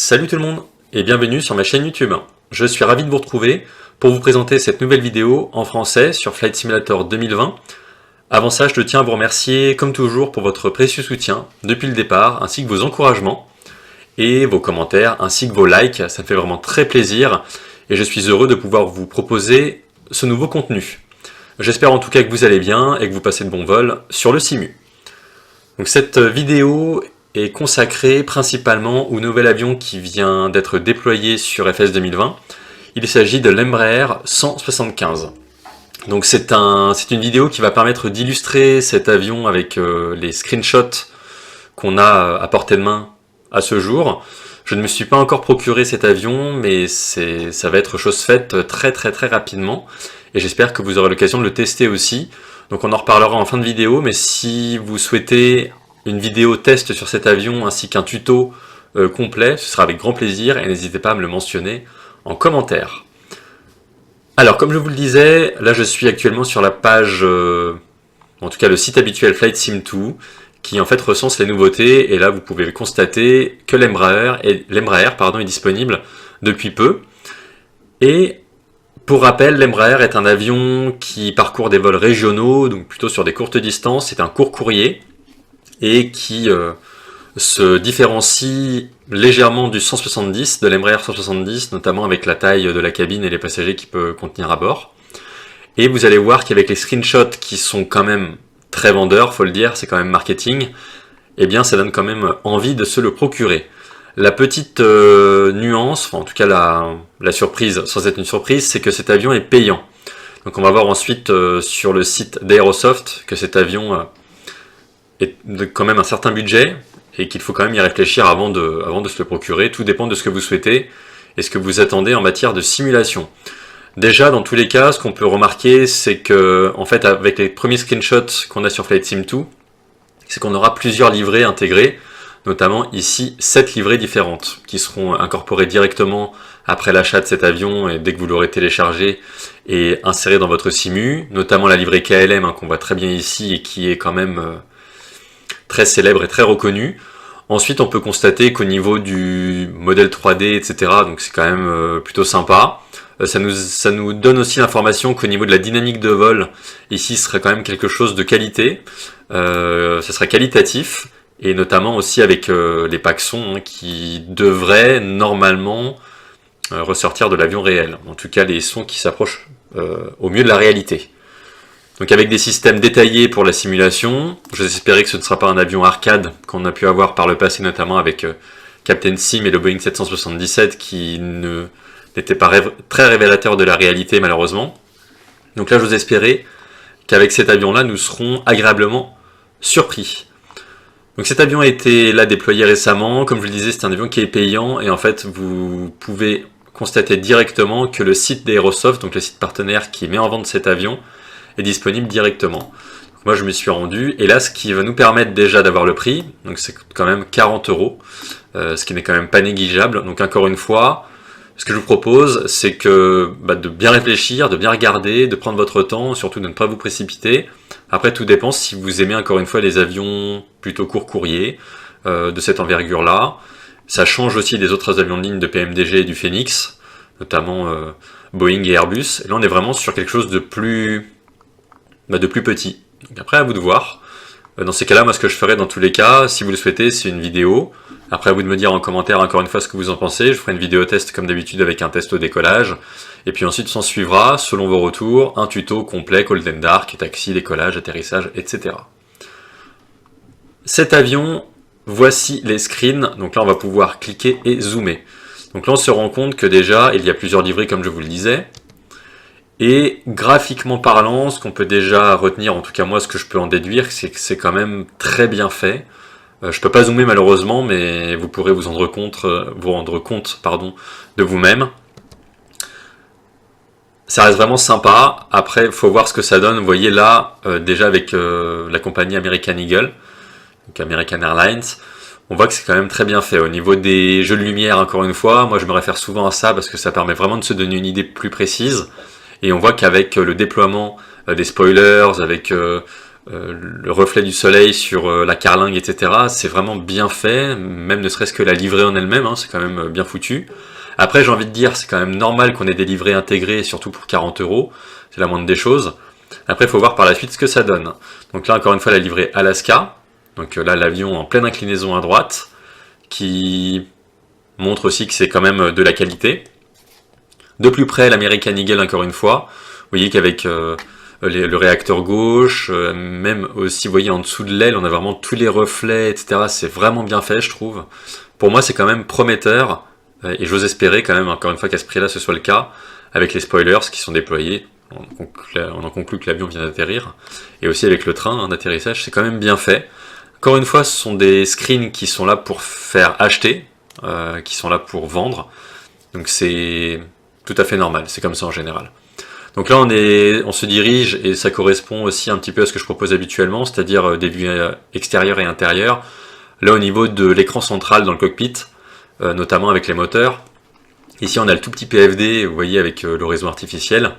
Salut tout le monde et bienvenue sur ma chaîne YouTube. Je suis ravi de vous retrouver pour vous présenter cette nouvelle vidéo en français sur Flight Simulator 2020. Avant ça, je tiens à vous remercier comme toujours pour votre précieux soutien depuis le départ, ainsi que vos encouragements et vos commentaires, ainsi que vos likes. Ça me fait vraiment très plaisir et je suis heureux de pouvoir vous proposer ce nouveau contenu. J'espère en tout cas que vous allez bien et que vous passez de bons vols sur le Simu. Donc cette vidéo est consacré principalement au nouvel avion qui vient d'être déployé sur FS 2020. Il s'agit de l'Embraer 175. Donc c'est une vidéo qui va permettre d'illustrer cet avion avec les screenshots qu'on a à portée de main à ce jour. Je ne me suis pas encore procuré cet avion, mais ça va être chose faite très rapidement. Et j'espère que vous aurez l'occasion de le tester aussi. Donc on en reparlera en fin de vidéo, mais si vous souhaitez une vidéo test sur cet avion ainsi qu'un tuto complet, ce sera avec grand plaisir et n'hésitez pas à me le mentionner en commentaire. Alors comme je vous le disais, là je suis actuellement sur la page, en tout cas le site habituel Flight Sim 2, qui en fait recense les nouveautés et là vous pouvez constater que l'Embraer est disponible depuis peu. Et pour rappel, l'Embraer est un avion qui parcourt des vols régionaux, donc plutôt sur des courtes distances, c'est un court courrier, et qui se différencie légèrement du 170, de l'Embraer 170, notamment avec la taille de la cabine et les passagers qu'il peut contenir à bord. Et vous allez voir qu'avec les screenshots qui sont quand même très vendeurs, faut le dire, c'est quand même marketing, eh bien ça donne quand même envie de se le procurer. La petite nuance, enfin en tout cas la surprise, sans être une surprise, c'est que cet avion est payant. Donc on va voir ensuite sur le site d'Aerosoft que cet avion est quand même un certain budget et qu'il faut quand même y réfléchir avant de se le procurer. Tout dépend de ce que vous souhaitez et ce que vous attendez en matière de simulation. Déjà, dans tous les cas, ce qu'on peut remarquer, c'est que, en fait, avec les premiers screenshots qu'on a sur Flight Sim 2, c'est qu'on aura plusieurs livrets intégrés, notamment ici 7 livrets différentes qui seront incorporées directement après l'achat de cet avion et dès que vous l'aurez téléchargé et inséré dans votre Simu, notamment la livrée KLM qu'on voit très bien ici et qui est quand même très célèbre et très reconnu. Ensuite, on peut constater qu'au niveau du modèle 3D, etc., donc c'est quand même plutôt sympa. Ça nous donne aussi l'information qu'au niveau de la dynamique de vol, ici, ce serait quand même quelque chose de qualité. Ça serait qualitatif, et notamment aussi avec les packs sons qui devraient normalement ressortir de l'avion réel. En tout cas, les sons qui s'approchent au mieux de la réalité. Donc avec des systèmes détaillés pour la simulation, j'ose espérer que ce ne sera pas un avion arcade qu'on a pu avoir par le passé, notamment avec Captain Sim et le Boeing 777 qui n'étaient pas très révélateurs de la réalité malheureusement. Donc là j'ose espérer qu'avec cet avion-là nous serons agréablement surpris. Donc cet avion a été là déployé récemment, comme je le disais c'est un avion qui est payant et en fait vous pouvez constater directement que le site d'Aerosoft, donc le site partenaire qui met en vente cet avion, est disponible directement. Donc moi je me suis rendu et là ce qui va nous permettre déjà d'avoir le prix, donc c'est quand même 40 €, ce qui n'est quand même pas négligeable. Donc encore une fois, ce que je vous propose c'est que de bien réfléchir, de bien regarder, de prendre votre temps, surtout de ne pas vous précipiter. Après tout dépend si vous aimez encore une fois les avions plutôt court courrier de cette envergure là. Ça change aussi des autres avions de ligne de PMDG et du Phoenix, notamment Boeing et Airbus. Et là on est vraiment sur quelque chose de plus petit. Donc après à vous de voir. Dans ces cas-là, moi ce que je ferai dans tous les cas, si vous le souhaitez, c'est une vidéo. Après à vous de me dire en commentaire encore une fois ce que vous en pensez. Je ferai une vidéo test comme d'habitude avec un test au décollage. Et puis ensuite s'en suivra, selon vos retours, un tuto complet, cold and dark, taxi, décollage, atterrissage, etc. Cet avion, voici les screens. Donc là on va pouvoir cliquer et zoomer. Donc là on se rend compte que déjà il y a plusieurs livrets comme je vous le disais. Et graphiquement parlant, ce qu'on peut déjà retenir, en tout cas moi ce que je peux en déduire, c'est que c'est quand même très bien fait. Je peux pas zoomer malheureusement, mais vous pourrez vous rendre compte de vous-même. Ça reste vraiment sympa. Après, il faut voir ce que ça donne. Vous voyez là, déjà avec la compagnie American Eagle, donc American Airlines, on voit que c'est quand même très bien fait. Au niveau des jeux de lumière, encore une fois, moi je me réfère souvent à ça parce que ça permet vraiment de se donner une idée plus précise. Et on voit qu'avec le déploiement des spoilers, avec le reflet du soleil sur la carlingue, etc. C'est vraiment bien fait, même ne serait-ce que la livrée en elle-même, hein, c'est quand même bien foutu. Après, j'ai envie de dire, c'est quand même normal qu'on ait des livrées intégrées, surtout pour 40 €, c'est la moindre des choses. Après, il faut voir par la suite ce que ça donne. Donc là, encore une fois, la livrée Alaska, donc là, l'avion en pleine inclinaison à droite, qui montre aussi que c'est quand même de la qualité. De plus près, l'American Eagle, encore une fois, vous voyez qu'avec le réacteur gauche, même aussi, vous voyez, en dessous de l'aile, on a vraiment tous les reflets, etc. C'est vraiment bien fait, je trouve. Pour moi, c'est quand même prometteur, et j'ose espérer quand même, encore une fois, qu'à ce prix-là, ce soit le cas, avec les spoilers qui sont déployés. On en conclut que l'avion vient d'atterrir, et aussi avec le train d'atterrissage, c'est quand même bien fait. Encore une fois, ce sont des screens qui sont là pour faire acheter, qui sont là pour vendre, donc c'est tout à fait normal, c'est comme ça en général. Donc là, on se dirige, et ça correspond aussi un petit peu à ce que je propose habituellement, c'est-à-dire des vues extérieures et intérieures. Là, au niveau de l'écran central dans le cockpit, notamment avec les moteurs, ici on a le tout petit PFD, vous voyez, avec l'horizon artificiel,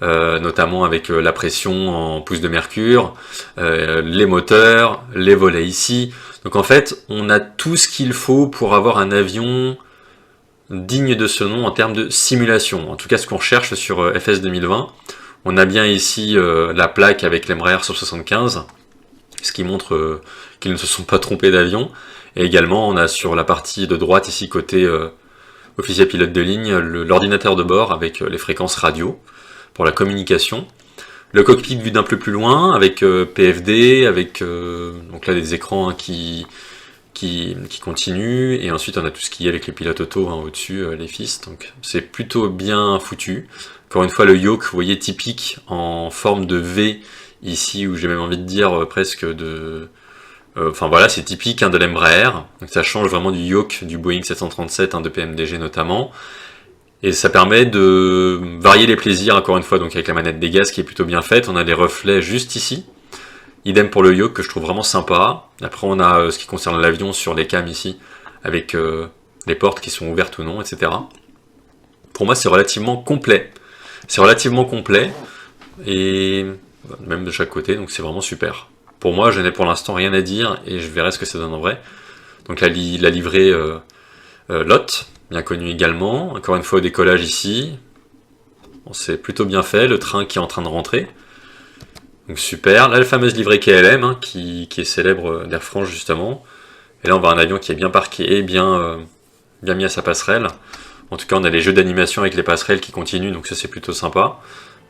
notamment avec la pression en pouces de mercure, les moteurs, les volets ici. Donc en fait, on a tout ce qu'il faut pour avoir un avion digne de ce nom en termes de simulation. En tout cas, ce qu'on cherche sur FS 2020. On a bien ici la plaque avec l'Embraer 175, ce qui montre qu'ils ne se sont pas trompés d'avion. Et également, on a sur la partie de droite ici, côté officier pilote de ligne, l'ordinateur de bord avec les fréquences radio pour la communication. Le cockpit vu d'un peu plus loin, avec PFD, avec donc là des écrans qui continuent, et ensuite on a tout ce qui est avec les pilotes auto au-dessus, les fils, donc c'est plutôt bien foutu. Encore une fois, le yoke, vous voyez, typique en forme de V ici, où j'ai même envie de dire presque de... Enfin voilà, c'est typique de l'Embraer, donc ça change vraiment du yoke du Boeing 737, de PMDG notamment. Et ça permet de varier les plaisirs, encore une fois, donc avec la manette des gaz qui est plutôt bien faite. On a des reflets juste ici. Idem pour le yoke que je trouve vraiment sympa. Après, on a ce qui concerne l'avion sur les cams ici, avec les portes qui sont ouvertes ou non, etc. Pour moi, c'est relativement complet. C'est relativement complet, et même de chaque côté, donc c'est vraiment super. Pour moi, je n'ai pour l'instant rien à dire, et je verrai ce que ça donne en vrai. Donc la livrée LOT, bien connue également. Encore une fois, au décollage ici. Bon, c'est plutôt bien fait, le train qui est en train de rentrer. Donc super. Là, la fameuse livrée KLM, qui est célèbre d'Air France, justement. Et là, on voit un avion qui est bien parqué et bien mis à sa passerelle. En tout cas, on a les jeux d'animation avec les passerelles qui continuent, donc ça, c'est plutôt sympa.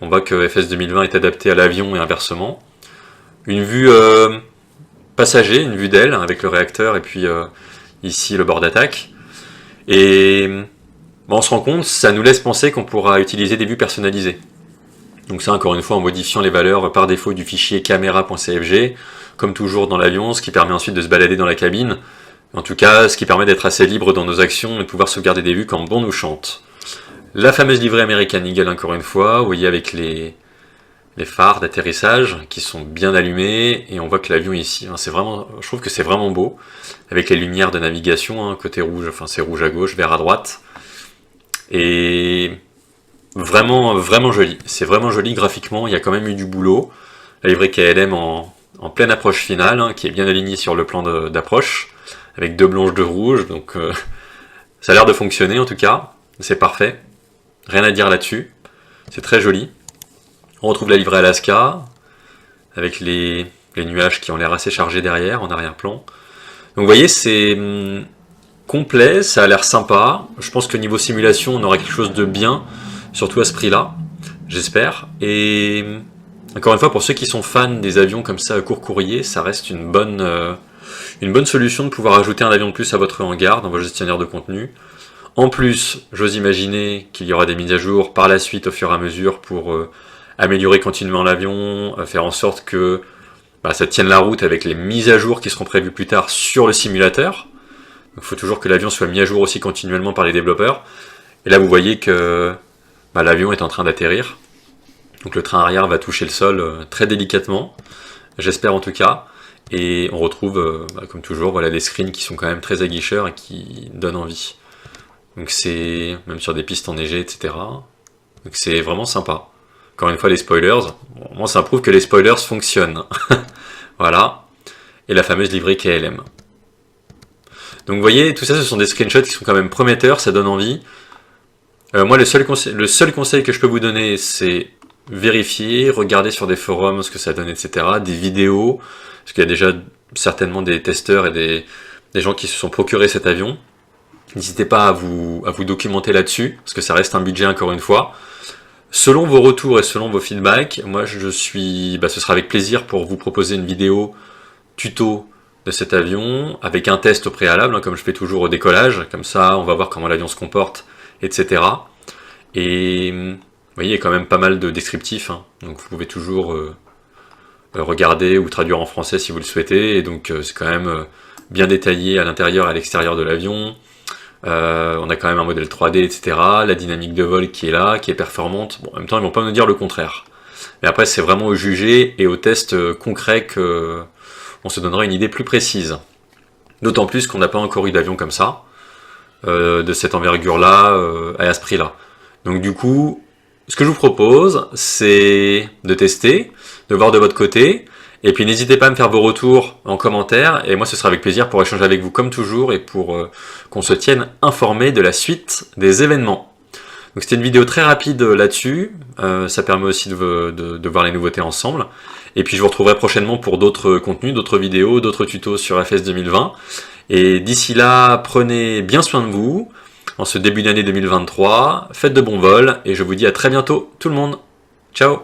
On voit que FS 2020 est adapté à l'avion et inversement. Une vue passager, une vue d'aile, avec le réacteur, et puis ici, le bord d'attaque. Et on se rend compte, ça nous laisse penser qu'on pourra utiliser des vues personnalisées. Donc ça, encore une fois, en modifiant les valeurs par défaut du fichier caméra.cfg, comme toujours dans l'avion, ce qui permet ensuite de se balader dans la cabine. En tout cas, ce qui permet d'être assez libre dans nos actions et de pouvoir sauvegarder des vues quand bon nous chante. La fameuse livrée American Eagle, encore une fois, vous voyez, avec les phares d'atterrissage qui sont bien allumés, et on voit que l'avion ici, c'est vraiment, je trouve que c'est vraiment beau, avec les lumières de navigation, côté rouge, enfin c'est rouge à gauche, vert à droite, et vraiment, vraiment joli. C'est vraiment joli graphiquement, il y a quand même eu du boulot. La livrée KLM en pleine approche finale, qui est bien alignée sur le plan d'approche, avec 2 blanches, 2 rouges, donc ça a l'air de fonctionner en tout cas, c'est parfait. Rien à dire là-dessus, c'est très joli. On retrouve la livrée Alaska, avec les nuages qui ont l'air assez chargés derrière, en arrière-plan. Donc vous voyez, c'est complet, ça a l'air sympa. Je pense que niveau simulation, on aura quelque chose de bien, surtout à ce prix-là, j'espère. Et encore une fois, pour ceux qui sont fans des avions comme ça à court courrier, ça reste une bonne solution de pouvoir ajouter un avion de plus à votre hangar dans vos gestionnaires de contenu. En plus, j'ose imaginer qu'il y aura des mises à jour par la suite au fur et à mesure pour améliorer continuellement l'avion, faire en sorte que ça tienne la route avec les mises à jour qui seront prévues plus tard sur le simulateur. Il faut toujours que l'avion soit mis à jour aussi continuellement par les développeurs. Et là, vous voyez que l'avion est en train d'atterrir. Donc le train arrière va toucher le sol très délicatement, j'espère en tout cas. Et on retrouve, comme toujours, voilà, des screens qui sont quand même très aguicheurs et qui donnent envie. Donc c'est même sur des pistes enneigées, etc. Donc c'est vraiment sympa. Encore une fois, les spoilers. Bon, moi, ça prouve que les spoilers fonctionnent. Voilà. Et la fameuse livrée KLM. Donc vous voyez, tout ça, ce sont des screenshots qui sont quand même prometteurs, ça donne envie. Moi, le seul conseil que je peux vous donner, c'est vérifier, regarder sur des forums ce que ça donne, etc. Des vidéos, parce qu'il y a déjà certainement des testeurs et des gens qui se sont procurés cet avion. N'hésitez pas à vous documenter là-dessus, parce que ça reste un budget encore une fois. Selon vos retours et selon vos feedbacks, moi ce sera avec plaisir pour vous proposer une vidéo tuto de cet avion, avec un test au préalable, hein, comme je fais toujours au décollage, comme ça on va voir comment l'avion se comporte, etc. Et vous voyez, il y a quand même pas mal de descriptifs, hein, donc vous pouvez toujours regarder ou traduire en français si vous le souhaitez, et donc c'est quand même bien détaillé à l'intérieur et à l'extérieur de l'avion. On a quand même un modèle 3D, etc. La dynamique de vol qui est là, qui est performante. Bon, en même temps, ils vont pas nous dire le contraire. Mais après, c'est vraiment au jugé et au test concret qu'on se donnera une idée plus précise. D'autant plus qu'on n'a pas encore eu d'avion comme ça, de cette envergure-là, à ce prix-là. Donc du coup, ce que je vous propose, c'est de tester, de voir de votre côté, et puis n'hésitez pas à me faire vos retours en commentaire, et moi ce sera avec plaisir pour échanger avec vous comme toujours, et pour qu'on se tienne informé de la suite des événements. Donc c'était une vidéo très rapide là-dessus, ça permet aussi de voir les nouveautés ensemble, et puis je vous retrouverai prochainement pour d'autres contenus, d'autres vidéos, d'autres tutos sur FS 2020, et d'ici là, prenez bien soin de vous, en ce début d'année 2023, faites de bons vols, et je vous dis à très bientôt tout le monde, ciao.